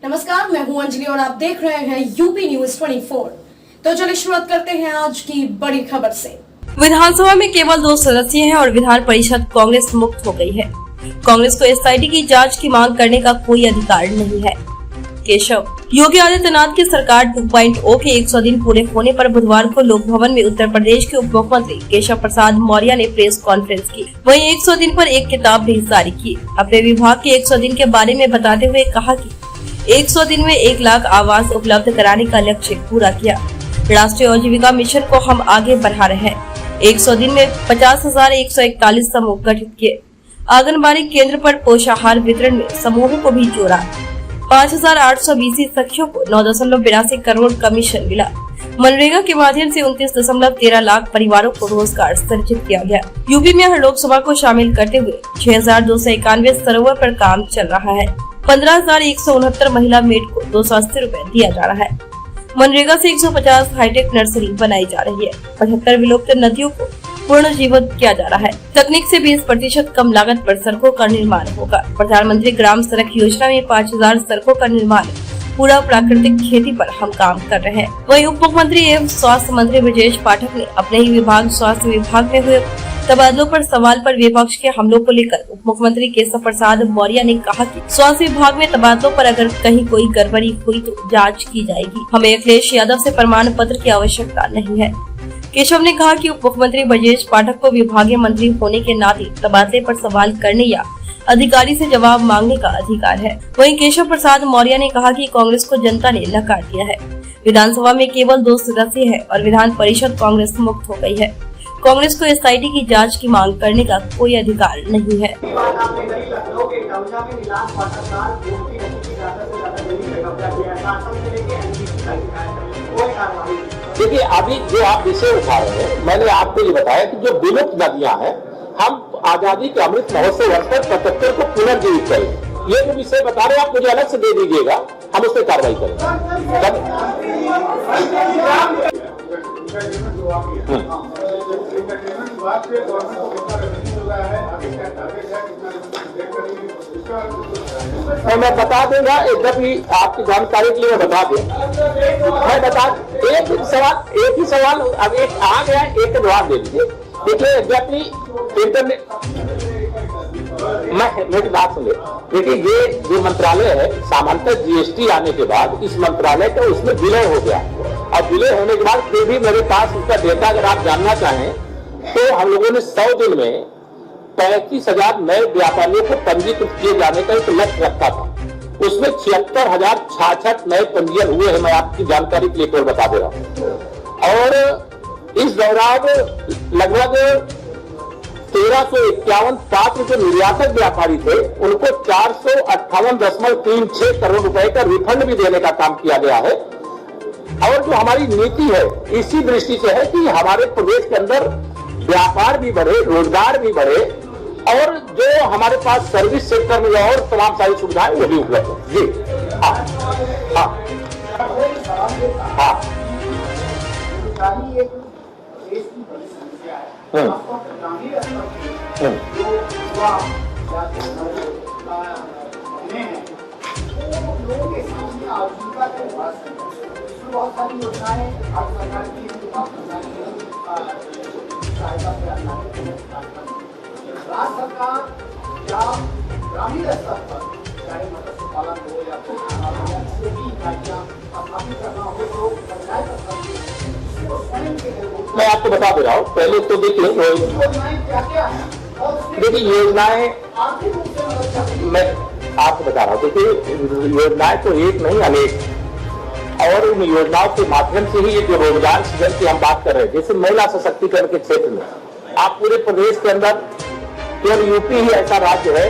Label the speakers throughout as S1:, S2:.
S1: नमस्कार, मैं हूं अंजलि और आप देख रहे हैं यूपी न्यूज 24। तो चलिए शुरुआत करते हैं आज की बड़ी खबर से।
S2: विधानसभा में केवल 2 सदस्य हैं और विधान परिषद कांग्रेस मुक्त हो गई है। कांग्रेस को एसआईटी की जांच की मांग करने का कोई अधिकार नहीं है। केशव योगी आदित्यनाथ की सरकार 2.0 के 100 दिन पूरे होने पर बुधवार को लोक भवन में उत्तर प्रदेश के उप मुख्यमंत्री केशव प्रसाद मौर्य ने प्रेस कॉन्फ्रेंस की। वहीं 100 दिन पर एक किताब भी जारी की। अपने विभाग के 100 दिन के बारे में बताते हुए कहा कि 100 दिन में 1 लाख आवास उपलब्ध कराने का लक्ष्य पूरा किया। राष्ट्रीय आजीविका मिशन को हम आगे बढ़ा रहे हैं। 100 दिन में 50,141 समूह गठित किए। आंगनबाड़ी केंद्र पर पोषाहार वितरण में समूहों को भी जोड़ा। 5,820 सखियों को 9.82 करोड़ कमीशन मिला। मनरेगा के माध्यम से 29.13 लाख परिवारों को रोजगार सृजित किया गया। यूपी में हर लोकसभा को शामिल करते हुए 6,291 सरोवर पर काम चल रहा है। 15,169 महिला मेड को 280 रूपए दिया जा रहा है। मनरेगा से 150 हाईटेक नर्सरी बनाई जा रही है। 75 विलुप्त नदियों को पुनर्जीवित किया जा रहा है। तकनीक से 20% कम लागत पर सड़कों का निर्माण होगा। प्रधानमंत्री ग्राम सड़क योजना में 5,000 सड़कों का निर्माण पूरा प्राकृतिक खेती पर हम काम कर रहे हैं। वहीं उप मुख्यमंत्री एवं स्वास्थ्य मंत्री ब्रजेश पाठक ने अपने ही विभाग स्वास्थ्य विभाग में हुए तबादलों पर सवाल पर विपक्ष के हमलों को लेकर उप मुख्यमंत्री केशव प्रसाद मौर्य ने कहा कि स्वास्थ्य विभाग में तबादलों पर अगर कहीं कोई गड़बड़ी हुई तो जांच की जाएगी। हमें अखिलेश यादव से प्रमाण पत्र की आवश्यकता नहीं है। केशव ने कहा कि उप मुख्यमंत्री ब्रजेश पाठक को विभागीय मंत्री होने के नाते तबादले पर सवाल करने या अधिकारी से जवाब मांगने का अधिकार है। वहीं केशव प्रसाद मौर्य ने कहा कि कांग्रेस को जनता ने नकार दिया है। विधानसभा में केवल 2 सदस्य हैं और विधान परिषद कांग्रेस मुक्त हो गई है। कांग्रेस को एसआईटी की जांच की मांग करने का कोई अधिकार नहीं है।
S3: देखिए, अभी जो आप विषय उठा रहे हैं, मैंने आपको ये बताया कि जो विलुप्त नदियां हैं, हम आजादी के अमृत महोत्सव वर्ष पर 75 को पुनर्जीवित करें। ये जो विषय बता रहे हैं, आप मुझे अलग से दे दीजिएगा, हम उस पर कार्रवाई करेंगे। मैं बता दूंगा, एकदम ही आपकी जानकारी के लिए मैं बता दूं। मैं बता एक ही सवाल अब एक आ गया, एक का जवाब दे दीजिए। देखिए, एग्जैक्टली इंटरनेट मेरी बात सुनिए। देखिए, ये जो मंत्रालय है, सामान्यतः जीएसटी आने के बाद इस मंत्रालय का उसमें विलय हो गया और विलय होने के बाद फिर भी मेरे पास उसका डेटा अगर आप जानना चाहें तो हम लोगों ने 100 दिन में 35,000 नए व्यापारियों को पंजीकृत किए जाने का एक लक्ष्य रखा था। उसमें 76,066 नए पंजीयन हुए हैं। मैं आपकी जानकारी के लिए केवल बता दे रहा हूं। और इस दौरान लगभग 1351 पात्र जो निर्यातक व्यापारी थे, उनको 458.36 करोड़ रुपए का रिफंड भी देने का काम किया गया है। और जो हमारी नीति है, इसी दृष्टि से है कि हमारे प्रदेश के अंदर व्यापार भी बढ़े, रोजगार भी बढ़े और जो हमारे पास सर्विस सेक्टर में और तमाम सारी सुविधाएं वो भी उपलब्ध हो। जी हाँ हाँ हाँ
S4: बहुत सारी योजनाएं सरकार की राज्य सरकार या ग्रामीण स्तर पर चाहे मत्स्य पालन हो या छोटी इकाइयां स्थापित करना हो तो पंचायत स्तर
S3: मैं आपको बता दे रहा हूँ। पहले तो देखिए
S4: योजनाएं क्या क्या है,
S3: देखिए योजनाएं
S4: आर्थिक रूप से
S3: मैं आपको बता रहा हूँ। देखिए, योजनाएं तो एक नहीं अनेक, और उन योजनाओं के माध्यम से ही ये जो रोजगार सृजन की हम बात कर रहे हैं, जैसे महिला सशक्तिकरण के क्षेत्र में आप पूरे प्रदेश के अंदर केवल यूपी ही ऐसा राज्य है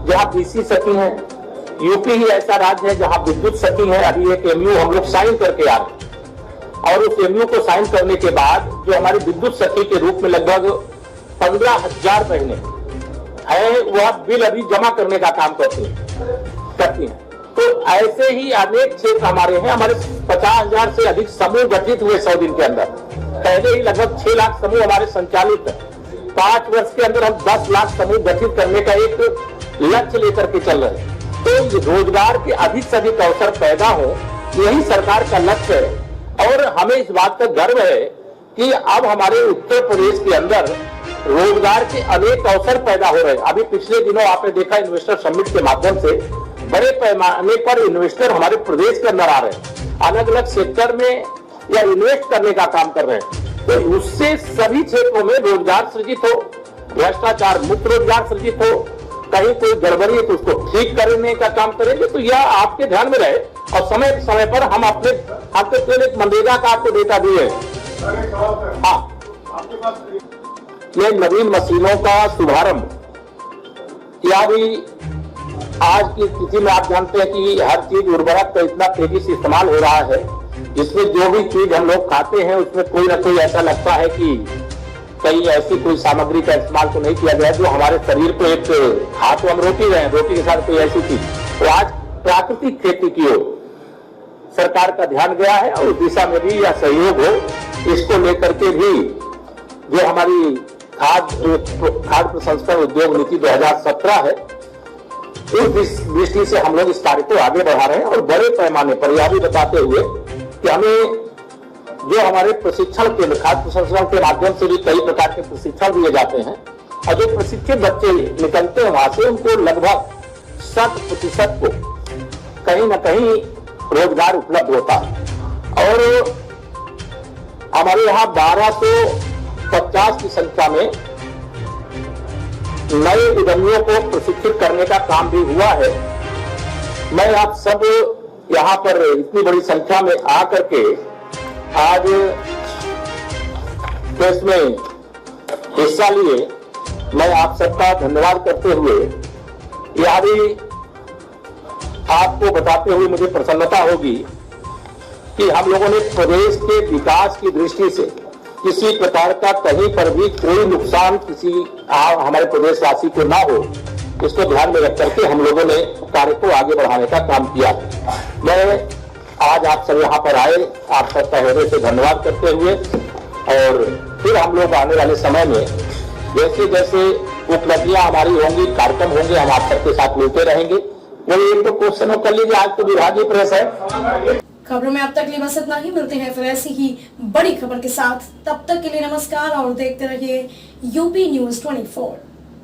S3: जहां बीसी सखी है, यूपी ही ऐसा राज्य है जहां विद्युत सखी है। अभी एक एमयू हम लोग साइन करके आ रहे हैं और उस एमयू को साइन करने के बाद जो हमारी विद्युत सखी के रूप में लगभग 15,000 बहनें है, वह बिल अभी जमा करने का काम करती हैं। तो ऐसे ही अनेक क्षेत्र हमारे हैं। हमारे 50,000 से अधिक समूह गठित हुए 100 दिन के अंदर। पहले ही लगभग 6 लाख समूह हमारे संचालित है। 5 वर्ष के अंदर हम 10 लाख समूह गठित करने का एक लक्ष्य लेकर के चल रहे हैं। तो रोजगार के अधिक से अधिक अवसर पैदा हो, यही सरकार का लक्ष्य है। और हमें इस बात का गर्व है कि अब हमारे उत्तर प्रदेश के अंदर रोजगार के अनेक अवसर पैदा हो रहे हैं। अभी पिछले दिनों आपने देखा इन्वेस्टर समिट के माध्यम से बड़े पैमाने पर इन्वेस्टर हमारे प्रदेश के अंदर आ रहे हैं, अलग अलग सेक्टर में या इन्वेस्ट करने का काम कर रहे हैं। तो उससे सभी क्षेत्रों में रोजगार सृजित हो, भ्रष्टाचार मुक्त रोजगार सृजित हो, कहीं कोई गड़बड़ी है तो उसको ठीक करने का काम करेंगे। तो यह आपके ध्यान में रहे और समय समय पर हम अपने आपके केवल एक मनरेगा का आपको डेटा दिए। हाँ, ये नवीन मशीनों का शुभारंभ या भी आज की स्थिति में आप जानते हैं कि हर चीज उर्वरक का इतना तेजी से इस्तेमाल हो रहा है, जिसमें जो भी चीज हम लोग खाते हैं उसमें कोई ना कोई ऐसा लगता है कि कहीं ऐसी कोई सामग्री का इस्तेमाल तो नहीं किया गया जो हमारे शरीर को एक हाथ हम रोटी रहे हैं, रोटी के साथ कोई ऐसी चीज। तो आज प्राकृतिक खेती की ओर सरकार का ध्यान गया है और उस दिशा में भी यह सहयोग हो, इसको लेकर के भी जो हमारी खाद्य प्रसंस्करण उद्योग नीति 2017 है, उस दृष्टि से हम लोग इस कार्य को आगे बढ़ा रहे हैं। और बड़े पैमाने पर यह भी बताते हुए कि हमें जो हमारे प्रशिक्षण केंद्र खाद्य प्रसंस्करण के माध्यम से भी कई प्रकार के प्रशिक्षण दिए जाते हैं और जो प्रशिक्षित बच्चे निकलते हैं वहां से उनको लगभग 60% को कहीं ना कहीं रोजगार उपलब्ध होता है। और हमारे यहाँ 1250 की संख्या में नए उद्यमियों को प्रशिक्षित करने का काम भी हुआ है। मैं आप सब यहाँ पर इतनी बड़ी संख्या में आकर के आज इसमें हिस्सा लिए, मैं आप सबका धन्यवाद करते हुए यह भी आपको बताते हुए मुझे प्रसन्नता होगी कि हम लोगों ने प्रदेश के विकास की दृष्टि से किसी प्रकार का कहीं पर भी कोई नुकसान किसी हमारे प्रदेशवासी को ना हो, इसको ध्यान में रख करके हम लोगों ने कार्य को आगे बढ़ाने का काम किया। मैं आज आप सब यहाँ पर आए, आप सबका हृदय से धन्यवाद करते हुए और फिर हम लोग आने वाले समय में जैसे जैसे उपलब्धियां हमारी होंगी, कार्यक्रम होंगे, हम आप सबके साथ मिलते रहेंगे। वही एक तो क्वेश्चन कर लीजिए, आज तो विभागीय प्रेस है।
S1: खबरों में अब तक लिए बस इतना ही। मिलते हैं फिर ऐसी ही बड़ी खबर के साथ, तब तक के लिए नमस्कार और देखते रहिए यूपी न्यूज़ 24।